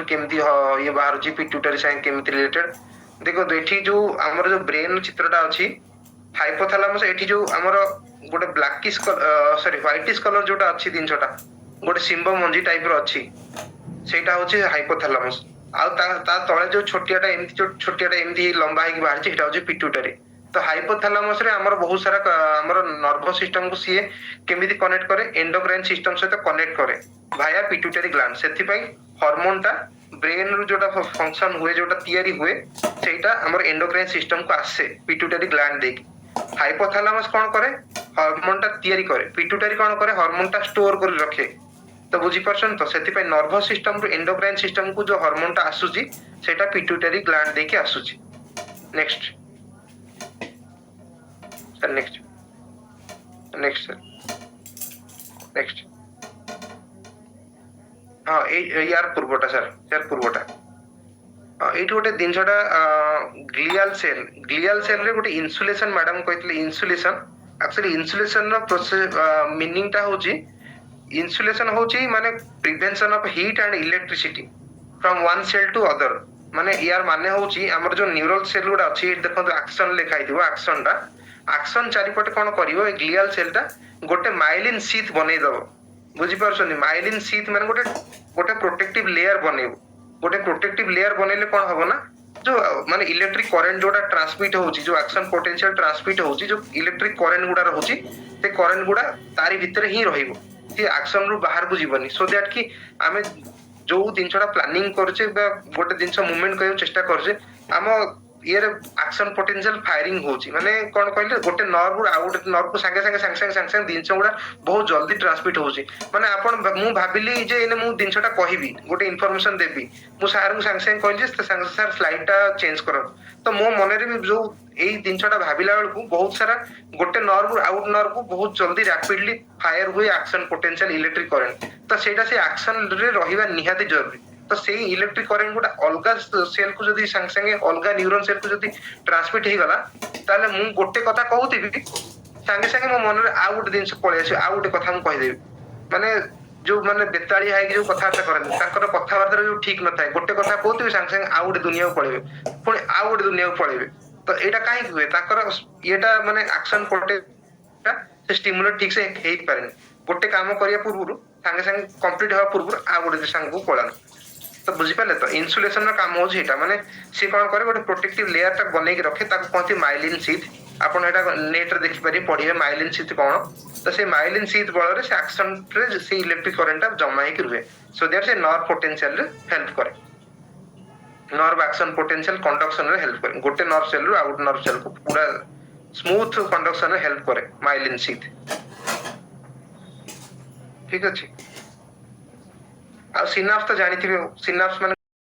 केमती ये बाहर पिट्यूटरी साइंस केमती रिलेटेड देखो एठी जो हमर जो ब्रेन चित्रटा अछि हाइपोथैलेमस एठी जो हमर गोटे ब्लैकिश सॉरी व्हाइटिश कलर जोटा अछि जिनसटा गोटे सिंबो मंजी टाइप रो अछि सेटा होछि हाइपोथैलेमस आ ता तळे जो छोटियाटा एमती लंबा है कि बाहर छि सेटा होछि पिट्यूटरी तो हाइपोथैलेमस रे हमर बहुत सारा हमर नर्वस सिस्टम को सीए केमिति कनेक्ट करे एंडोक्राइन सिस्टम सहित कनेक्ट करे भाया पिट्यूटरी ग्लैंड सेथि पई हार्मोन टा ब्रेन रो जोटा फंक्शन हुए जोटा तयारी हुए सेटा हमर एंडोक्राइन सिस्टम को आसे पिट्यूटरी ग्लैंड देकी हाइपोथैलेमस कोन करे हार्मोन टा तयारी करे पिट्यूटरी कोन करे हार्मोन टा स्टोर कर रखे तो बुझी परछन तो सेथि पई नर्वस सिस्टम रो एंडोक्राइन सिस्टम को जो हार्मोन टा आसुची सेटा पिट्यूटरी ग्लैंड देकी आसुची next sir next sir next हाँ यार पूर्वटा सर पूर्वटा एठी गोटे जिनसटा ग्लियल सेल रे गोटे इन्सुलेशन मैडम कहथिले इन्सुलेशन एक्चुअली इन्सुलेशन रो प्रोसेस मीनिंग टा होची इन्सुलेशन होची माने prevention of heat and electricity from one cell to other माने यार माने होची हमर जो न्यूरल सेल गुडा अछि देखो एक्शन लिखाई दिबो एक्शन चारिपटे कोन करिवो ए ग्लियल सेल टा गोटे माइलिन शीथ बनै दबो बुझी परछनी माइलिन शीथ माने गोटे प्रोटेक्टिव लेयर बनेबो गोटे प्रोटेक्टिव लेयर बनेले कोन हबो ना जो माने इलेक्ट्रिक करंट जोटा ट्रांसमिट होची जो एक्शन पोटेंशियल ट्रांसमिट होची जो इलेक्ट्रिक करंट गुडा रहूची ते करंट गुडा तारी भीतर ही रहिबो से एक्शन रु बाहर को जीवनी सो दैट कि आमे जो दिनछड़ा प्लानिंग करछे गोटे दिनछ मूवमेंट करियो चेष्टा करछे आम ये एक्शन पोटेंशियल फायरिंग होची माने कोन कहले गोटे नर्व आ गोटे नर्व को संगे दिनछ गुडा बहुत जल्दी ट्रांसमिट होची माने आपण मु भाबिली जे एने मु दिनछटा कहिबी गोटे इन्फॉर्मेशन देबी मु सार को संगे कहली जे संगे सर स्लाइडटा चेंज करो तो मो मने रे भी जो एई दिनछटा भाबिला बेल को बहुत सारा गोटे नर्व आउट नर्व को बहुत जल्दी रैपिडली फायर हुए एक्शन पोटेंशियल इलेक्ट्रिक करंट तो सेटा से एक्शन रे रहिबा निहाती जरूरी तो से इलेक्ट्रिक करंट गुडा अलगा सेल को जदी संग संगे अलगा न्यूरॉन सेल को जदी ट्रांसमिट हे गला ताले मु गोटे कथा कहूतिबी संगे संगे मो मन रे आ गोटे दिन से पळे आसी आ गोटे कथा मु कहि देबी माने जो माने बेताली हाई जो कथाबार्ता करन ताकर कथाबार्ता जो ठीक न थाए गोटे कथा कहूतिबी संग संगे आ गोटे दुनिया को पळेबे पुणी आ गोटे दुनिया को पळेबे तो एटा काहे हुए ताकर एटा माने एक्शन पोटे से स्टिमुलेट ठीक से हेई पारेन गोटे काम करिया पूर्व संगे संगे कंप्लीट होवा पूर्व आ गोटे संग को पळान तो बुझी पाले तो इन्सुलेशन रा काम होची एटा माने से कोन करे गोटे प्रोटेक्टिव लेयर ता बनै के रखे ताको कहती माइलिन शीथ आपण एटा नेट रे देखि पारी पढिबे माइलिन शीथ कोन तो से माइलिन शीथ बळ रे से एक्शन रे से इलेक्ट्रिक करंट जमा हे कि रुहे सो दैट से नर्व पोटेंशियल रे हेल्प करे नर्व एक्शन पोटेंशियल कंडक्शन रे हेल्प करे गोटे nerve cell row out nerve cell को पूरा स्मूथ कंडक्शन रे हेल्प करे माइलिन शीथ ठीक अछि आ सिनाप्स तो जानिथिबे सिनाप्स माने